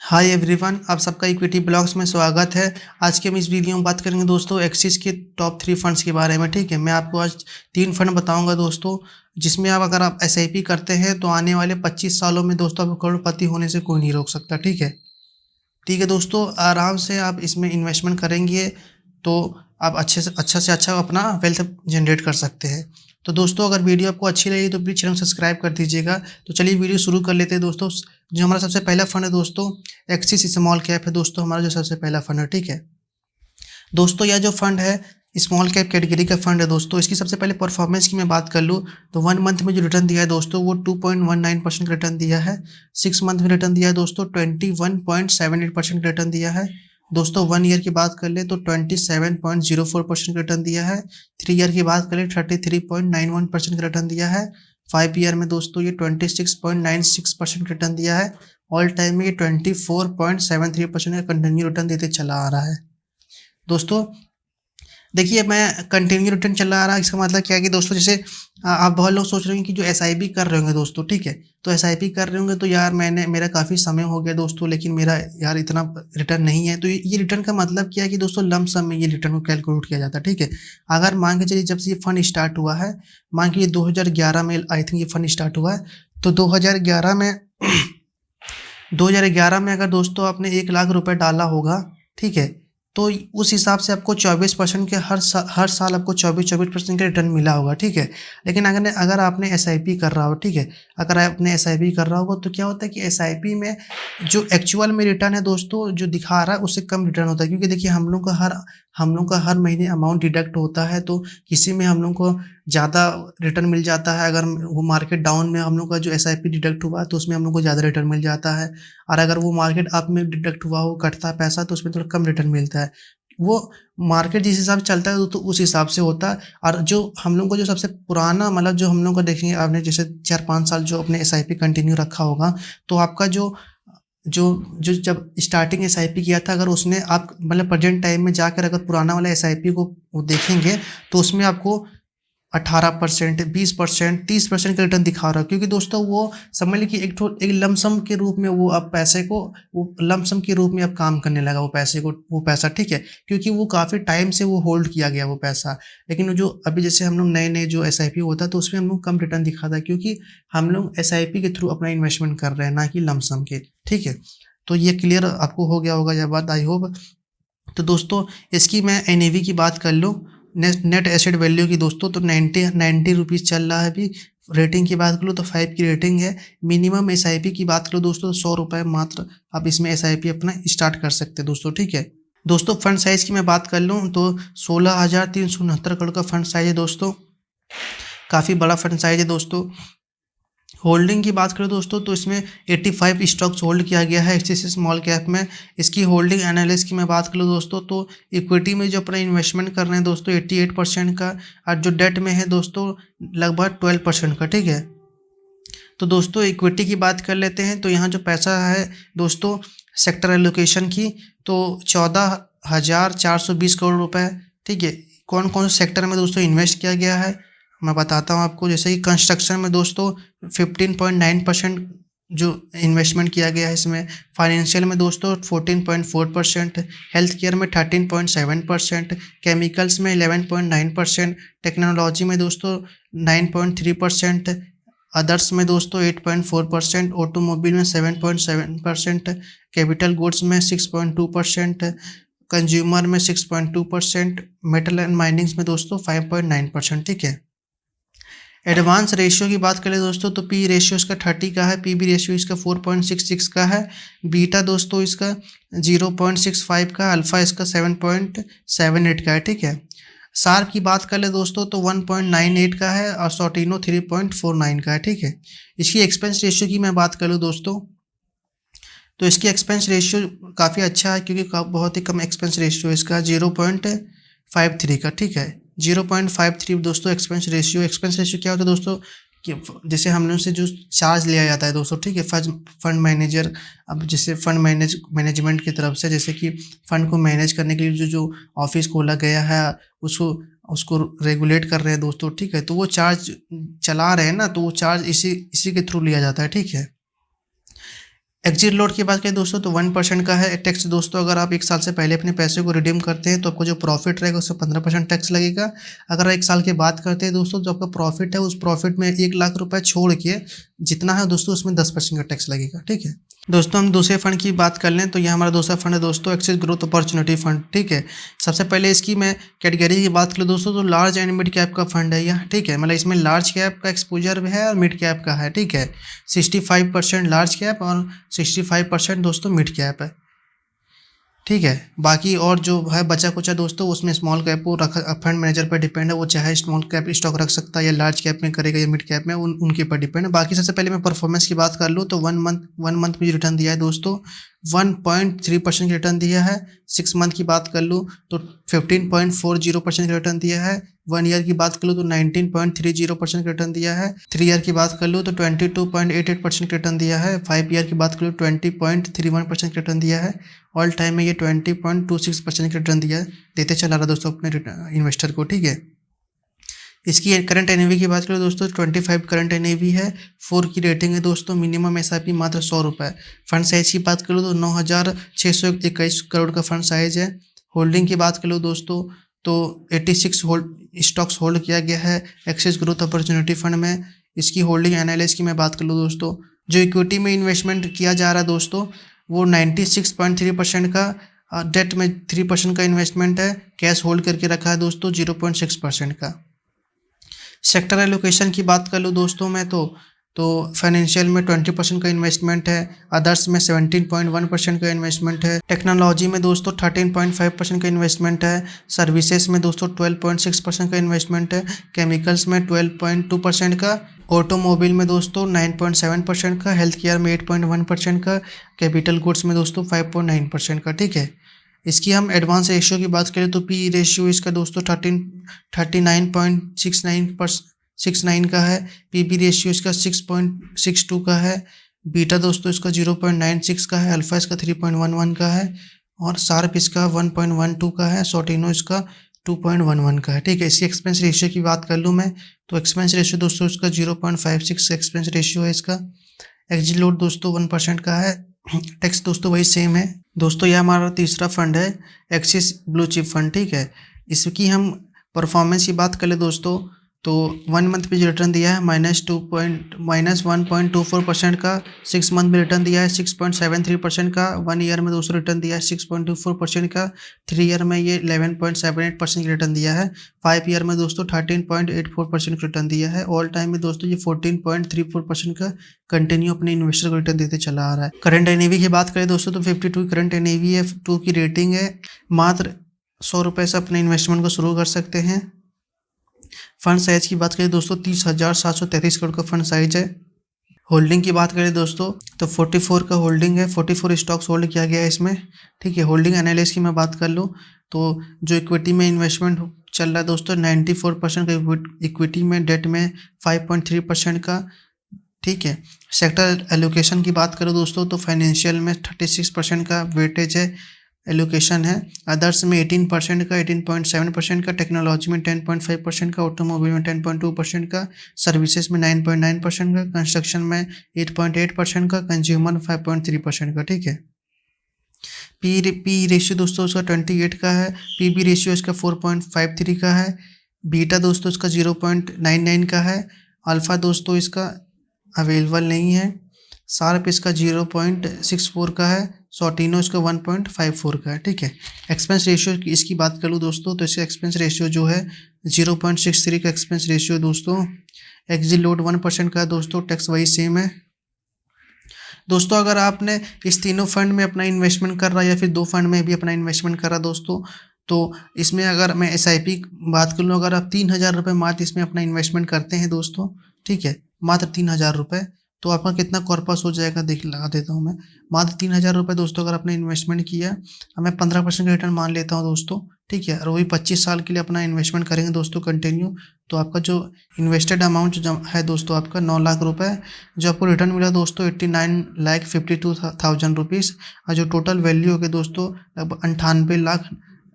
Hi everyone, आप सबका equity blogs में स्वागत है। आज के हम इस वीडियो में बात करेंगे दोस्तों एक्सिस के टॉप 3 फंड्स के बारे में। ठीक है, मैं आपको आज 3 फंड बताऊंगा दोस्तों, जिसमें आप अगर आप एसआईपी करते हैं तो आने वाले 25 सालों में दोस्तों आपको करोड़पति होने से कोई नहीं रोक सकता। ठीक है दोस्तों, आराम से आप इसमें इन्वेस्टमेंट करेंगे तो आप अच्छे से अच्छा अपना वेल्थ जनरेट कर सकते हैं। तो दोस्तों, अगर वीडियो आपको अच्छी लगी तो प्लीज़ चैनल सब्सक्राइब कर दीजिएगा। तो चलिए वीडियो शुरू कर लेते हैं दोस्तों। जो हमारा सबसे पहला फंड है दोस्तों, एक्सिस स्मॉल कैप है दोस्तों, हमारा जो सबसे पहला फंड है। ठीक है दोस्तों, यह जो फंड है स्मॉल कैप कैटेगरी का फंड है दोस्तों। इसकी सबसे पहले परफॉर्मेंस की मैं बात कर लूँ तो 1 मंथ में जो रिटर्न दिया है दोस्तों वो 2.19% रिटर्न दिया है। 6 मंथ में रिटर्न दिया है दोस्तों 21.78% रिटर्न दिया है दोस्तों। 1 ईयर की बात कर ले तो 27.04% रिटर्न दिया है। 3 ईयर की बात कर ले 33.91% रिटर्न दिया है। 5 ईयर में दोस्तों ये 26.96% रिटर्न दिया है। ऑल टाइम में ये 24.73% का कंटिन्यू रिटर्न देते चला आ रहा है दोस्तों। देखिए, मैं कंटिन्यू रिटर्न चला आ रहा है, इसका मतलब क्या है कि दोस्तों जैसे आप बहुत लोग सोच रहे होंगे कि जो एसआईपी कर रहे होंगे दोस्तों, ठीक है, तो एसआईपी कर रहे होंगे तो यार मेरा काफ़ी समय हो गया दोस्तों, लेकिन मेरा यार इतना रिटर्न नहीं है। तो ये रिटर्न का मतलब क्या है कि दोस्तों लंप सम में ये रिटर्न को कैलकुलेट किया जाता है। ठीक है, अगर मान के चलिए जब से ये फंड स्टार्ट हुआ है, मान के ये 2011 में आई थिंक ये फंड स्टार्ट हुआ है, तो 2011 में 2011 में अगर दोस्तों आपने 1 लाख रुपए डाला होगा, ठीक है, तो उस हिसाब से आपको 24% के हर साल आपको 24% का रिटर्न मिला होगा। ठीक है, लेकिन अगर आपने एसआईपी कर रहा हो, ठीक है, अगर आपने एसआईपी कर रहा होगा तो क्या होता है कि एसआईपी में जो एक्चुअल में रिटर्न है दोस्तों जो दिखा रहा है उससे कम रिटर्न होता है, क्योंकि देखिए हम लोग का हर महीने अमाउंट डिडक्ट होता है, तो किसी में हम लोग को ज़्यादा रिटर्न मिल जाता है। अगर वो मार्केट डाउन में हम लोग का जो एसआईपी डिडक्ट हुआ तो उसमें हम लोग को ज़्यादा रिटर्न मिल जाता है, और अगर वो मार्केट अप में डिडक्ट हुआ हो, कटता है पैसा, तो उसमें थोड़ा कम रिटर्न मिलता है। वो मार्केट जिस हिसाब से चलता है तो उस हिसाब से होता है। और जो हम लोग को जो सबसे पुराना मतलब जो हम लोग को देखेंगे, आपने जैसे 4-5 साल जो अपने एसआईपी कंटिन्यू रखा होगा, तो आपका जो जो जो जब स्टार्टिंग एसआईपी किया था, अगर उसने आप मतलब प्रेजेंट टाइम में जाकर अगर पुराना वाला एसआईपी को वो देखेंगे तो उसमें आपको 18%, 20%, 30% का रिटर्न दिखा रहा है, क्योंकि दोस्तों वो समझ लीजिए एक लमसम के रूप में वो आप पैसे को वो लमसम के रूप में अब काम करने लगा वो पैसा। ठीक है, क्योंकि वो काफ़ी टाइम से वो होल्ड किया गया वो पैसा। लेकिन जो अभी जैसे हम लोग नए नए जो एसआईपी होता है तो उसमें हम लोग कम रिटर्न दिखाता है, क्योंकि हम लोग एसआईपी के थ्रू अपना इन्वेस्टमेंट कर रहे हैं, ना कि लमसम के। ठीक है, तो ये क्लियर आपको हो गया होगा यह बात, आई होप। तो दोस्तों, इसकी मैं एनएवी की बात कर लूँ, नेट एसेट वैल्यू की दोस्तों, तो 90 रुपीज़ चल रहा है अभी। रेटिंग की बात करूँ तो 5 की रेटिंग है। मिनिमम एसआईपी की बात करूँ दोस्तों तो 100 रुपये मात्र आप इसमें एसआईपी अपना स्टार्ट कर सकते हैं दोस्तों। ठीक है दोस्तों, फंड साइज़ की मैं बात कर लूँ तो 16,369 करोड़ का फंड साइज है दोस्तों, काफ़ी बड़ा फंड साइज है दोस्तों। होल्डिंग की बात करें दोस्तों तो इसमें 85 स्टॉक्स होल्ड किया गया है एक्सिस स्मॉल कैप में। इसकी होल्डिंग एनालिस्ट की मैं बात करूँ दोस्तों तो इक्विटी में जो अपना इन्वेस्टमेंट कर रहे हैं दोस्तों 88% का, और जो डेट में है दोस्तों लगभग 12% का। ठीक है, तो दोस्तों इक्विटी की बात कर लेते हैं, तो यहाँ जो पैसा है दोस्तों सेक्टर एलोकेशन की, तो 14,420 करोड़ रुपए। ठीक है, कौन कौन से सेक्टर में दोस्तों इन्वेस्ट किया गया है मैं बताता हूँ आपको। जैसे कि कंस्ट्रक्शन में दोस्तों 15.9% जो इन्वेस्टमेंट किया गया है इसमें। फाइनेंशियल में दोस्तों 14.4%, हेल्थ केयर में 13.7%, केमिकल्स में 11.9%, टेक्नोलॉजी में दोस्तों 9.3%, अदर्स में दोस्तों 8.4%, ऑटोमोबाइल में 7.7%, कैपिटल गुड्स में 6.2%, कंज्यूमर में 6.2%, मेटल एंड माइनिंग्स में दोस्तों 5.9%। ठीक है, एडवांस रेशियो की बात करें दोस्तों तो पी रेशियो इसका 30 का है, पीबी रेशियो इसका 4.66 का है, बीटा दोस्तों इसका 0.65 का, अल्फा इसका 7.78 का है। ठीक है, शार्प की बात कर ले दोस्तों तो 1.98 का है, और सॉटिनो 3.49 का है। ठीक है, इसकी एक्सपेंस रेशियो की मैं बात करूँ दोस्तों तो इसकी एक्सपेंस रेशियो काफ़ी अच्छा है, क्योंकि बहुत ही कम एक्सपेंस रेशियो इसका 0.53 का। ठीक है, 0.53 दोस्तों एक्सपेंस रेशियो। एक्सपेंस रेशियो क्या होता है दोस्तों कि जैसे हम लोग से जो चार्ज लिया जाता है दोस्तों, ठीक है, फंड मैनेजर, अब जैसे फंड मैनेजमेंट की तरफ से, जैसे कि फंड को मैनेज करने के लिए जो जो ऑफिस खोला गया है उसको उसको रेगुलेट कर रहे हैं दोस्तों। ठीक है, तो वो चार्ज चला रहे हैं ना, तो वो चार्ज इसी इसी के थ्रू लिया जाता है। ठीक है, एग्जिट लोड की बात करें दोस्तों तो 1% का है टैक्स दोस्तों। अगर आप 1 साल से पहले अपने पैसे को रिडीम करते हैं तो आपको जो प्रॉफिट रहेगा उसमें 15% टैक्स लगेगा। अगर 1 साल की बात करते हैं दोस्तों, जो आपका प्रॉफिट है उस प्रॉफिट में 1 लाख रुपए छोड़ के जितना है दोस्तों उसमें 10% का टैक्स लगेगा, ठीक है। दोस्तों हम दूसरे फंड की बात कर लें तो यह हमारा दूसरा फंड है दोस्तों, एक्सिस ग्रोथ अपॉर्चुनिटी फंड, ठीक है। सबसे पहले इसकी मैं कैटेगरी की बात करूँ दोस्तों तो लार्ज एंड मिड कैप का फंड है यह, ठीक है। मतलब इसमें लार्ज कैप का एक्सपोजर भी है और मिड कैप का है, ठीक है। 65% लार्ज कैप और 65% दोस्तों मिड कैप है, ठीक है। बाकी और जो है बचा कुचा दोस्तों उसमें स्मॉल कैप वो फंड मैनेजर पर डिपेंड है, वो चाहे स्मॉल कैप स्टॉक रख सकता है या लार्ज कैप में करेगा या मिड कैप में, उनके ऊपर डिपेंड है। बाकी सबसे पहले मैं परफॉर्मेंस की बात कर लूँ तो 1 मंथ में जो रिटर्न दिया है दोस्तों 1.3% की रिटर्न दिया है। 6 मंथ की बात कर लूँ तो 15.40% का रिटर्न दिया है। 1 ईयर की बात कर लूँ तो 19.30% का रिटर्न दिया है। 3 ईयर की बात कर लूँ तो 22.88% का रिटर्न दिया है। 5 ईयर की बात कर लूँ 20.31% का रिटर्न दिया है। ऑल टाइम में ये 20.26% का रिटर्न दिया है, देते चला रहा दोस्तों अपने इन्वेस्टर को, ठीक है। इसकी करंट एनएवी की बात करें दोस्तों 25 करंट एनएवी है। 4 की रेटिंग है दोस्तों। मिनिमम एसआईपी मात्र 100 रुपये। फंड साइज की बात करूँ तो 9,621 करोड़ का फंड साइज है। होल्डिंग की बात करूँ दोस्तों तो 86 स्टॉक्स होल्ड किया गया है एक्सिस ग्रोथ अपॉर्चुनिटी फंड में। इसकी होल्डिंग एनालिस की मैं बात कर लूँ दोस्तों, जो इक्विटी में इन्वेस्टमेंट किया जा रहा है दोस्तों वो 96.3% का, डेट में 3% का इन्वेस्टमेंट है। कैश होल्ड करके रखा है दोस्तों 0.6% का। सेक्टर एलोकेशन की बात कर लूँ दोस्तों मैं तो फाइनेंशियल में 20% का इन्वेस्टमेंट है। अदर्स में 17.1% का इन्वेस्टमेंट है। टेक्नोलॉजी में दोस्तों 13.5% का इन्वेस्टमेंट है। सर्विसेज में दोस्तों 12.6% का इन्वेस्टमेंट है। केमिकल्स में 12.2% का। ऑटोमोबाइल में दोस्तों 9.7% का। हेल्थ केयर में 8.1% का। कैपिटल गुड्स में दोस्तों 5.9% का, ठीक है। इसकी हम एडवांस रेशियो की बात करें तो पी रेशियो इसका दोस्तों 39.69 का है। पीबी रेशियो इसका 6.62 का है। बीटा दोस्तों इसका 0.96 का है। अल्फा इसका 3.11 का है और शार्प इसका 1.12 का है। सोटिनो इसका 2.11 का है, ठीक है। इसकी एक्सपेंस रेशियो की बात कर लूँ मैं तो एक्सपेंस रेशियो दोस्तों इसका 0.56 एक्सपेंस रेशियो है इसका। एग्जिट लोड दोस्तों 1% का है। टैक्स दोस्तों वही सेम है दोस्तों। यह हमारा तीसरा फंड है एक्सिस ब्लू चिप फंड, ठीक है। इसकी हम परफॉर्मेंस की बात करें दोस्तों तो 1 मंथ पे जो रिटर्न दिया है -1.24% का। 6 मंथ में रिटर्न दिया है 6.73% का। 1 ईयर में दोस्तों रिटर्न दिया है 6.24% का। 3 ईयर में ये 11.78% की रिटर्न दिया है। 5 ईयर में दोस्तों 13.84% का रिटर्न दिया है। ऑल टाइम में दोस्तों ये 14.34% का कंटिन्यू अपने इन्वेस्टर को रिटर्न देते चला आ रहा है। करंट एनएवी की बात करें दोस्तों तो 52 करंट एनएवी है। 2 की रेटिंग है। मात्र 100 रुपये से अपने इन्वेस्टमेंट को शुरू कर सकते हैं। फंड साइज की बात करें दोस्तों 30,733 करोड़ का फंड साइज है। होल्डिंग की बात करें दोस्तों तो 44 का होल्डिंग है। 44 स्टॉक्स होल्ड किया गया है इसमें, ठीक है। होल्डिंग एनालिसिस की मैं बात कर लूँ तो जो इक्विटी में इन्वेस्टमेंट चल रहा है दोस्तों 94% का इक्विटी में, डेट में 5.3% का, ठीक है। सेक्टर एलोकेशन की बात करो दोस्तों तो फाइनेंशियल में 36% का वेटेज है, एलोकेशन है। अदर्स में 18% का, 18.7% का। टेक्नोलॉजी में 10.5% का। ऑटोमोबाइल में 10.2% का। सर्विसेज में 9.9% का। कंस्ट्रक्शन में 8.8% का। कंज्यूमर 5.3% का, ठीक है। पी रेशियो दोस्तों उसका 28 का है। पीबी रेशियो इसका 4.53 का है। बीटा दोस्तों इसका 0.99 का है। अल्फा दोस्तों इसका अवेलेबल नहीं है। शार्प इसका 0.64 का है। सोटिनो इसका 1.54 का है, ठीक है। एक्सपेंस रेशियो की इसकी बात कर लूँ दोस्तों तो इसका एक्सपेंस रेशियो जो है 0.63 का एक्सपेंस रेशियो दोस्तों। एग्जिट लोड 1% का है दोस्तों। टैक्स वही सेम है दोस्तों। अगर आपने इस तीनों फंड में अपना इन्वेस्टमेंट कर रहा है या फिर 2 फंड में भी अपना इन्वेस्टमेंट कर रहा दोस्तों तो इसमें अगर मैं SIP बात कर लूँ, अगर आप 3,000 रुपये मात्र इसमें अपना इन्वेस्टमेंट करते हैं दोस्तों, ठीक है, मात्र 3,000 रुपये, तो आपका कितना कॉर्पस हो जाएगा देख लगा देता हूँ मैं। मात्र 3,000 रुपये दोस्तों अगर आपने इन्वेस्टमेंट किया, मैं 15% का रिटर्न मान लेता हूँ दोस्तों, ठीक है। और वही 25 साल के लिए अपना इन्वेस्टमेंट करेंगे दोस्तों कंटिन्यू, तो आपका जो इन्वेस्टेड अमाउंट जो है दोस्तों आपका 9 लाख रुपए, जो आपको रिटर्न मिला दोस्तों 89,52,000 रुपीज़। और जो टोटल वैल्यू हो गई दोस्तों लगभग 98 लाख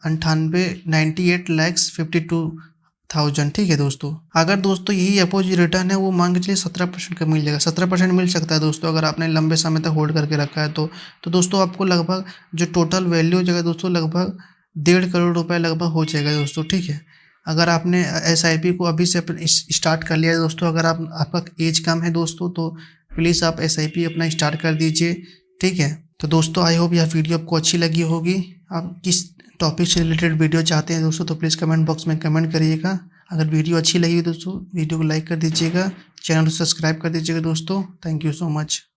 98 98 लैक्स 1000, ठीक है दोस्तों। अगर दोस्तों यही अपोज रिटर्न है वो मान के चलिए 17% का मिल जाएगा, 17% मिल सकता है दोस्तों अगर आपने लंबे समय तक होल्ड करके रखा है तो दोस्तों आपको लगभग जो टोटल वैल्यू हो जाएगा दोस्तों लगभग 1.5 करोड़ रुपए लगभग हो जाएगा दोस्तों, ठीक है। अगर आपने एसआईपी को अभी से स्टार्ट कर लिया है दोस्तों, अगर आपका एज कम है दोस्तों तो प्लीज़ आप एसआईपी अपना स्टार्ट कर दीजिए, ठीक है। तो दोस्तों आई होप यह वीडियो आपको अच्छी लगी होगी। आप किस टॉपिक से रिलेटेड वीडियो चाहते हैं दोस्तों तो प्लीज़ कमेंट बॉक्स में कमेंट करिएगा। अगर वीडियो अच्छी लगी दोस्तों वीडियो को लाइक कर दीजिएगा, चैनल को सब्सक्राइब कर दीजिएगा दोस्तों। Thank you so much.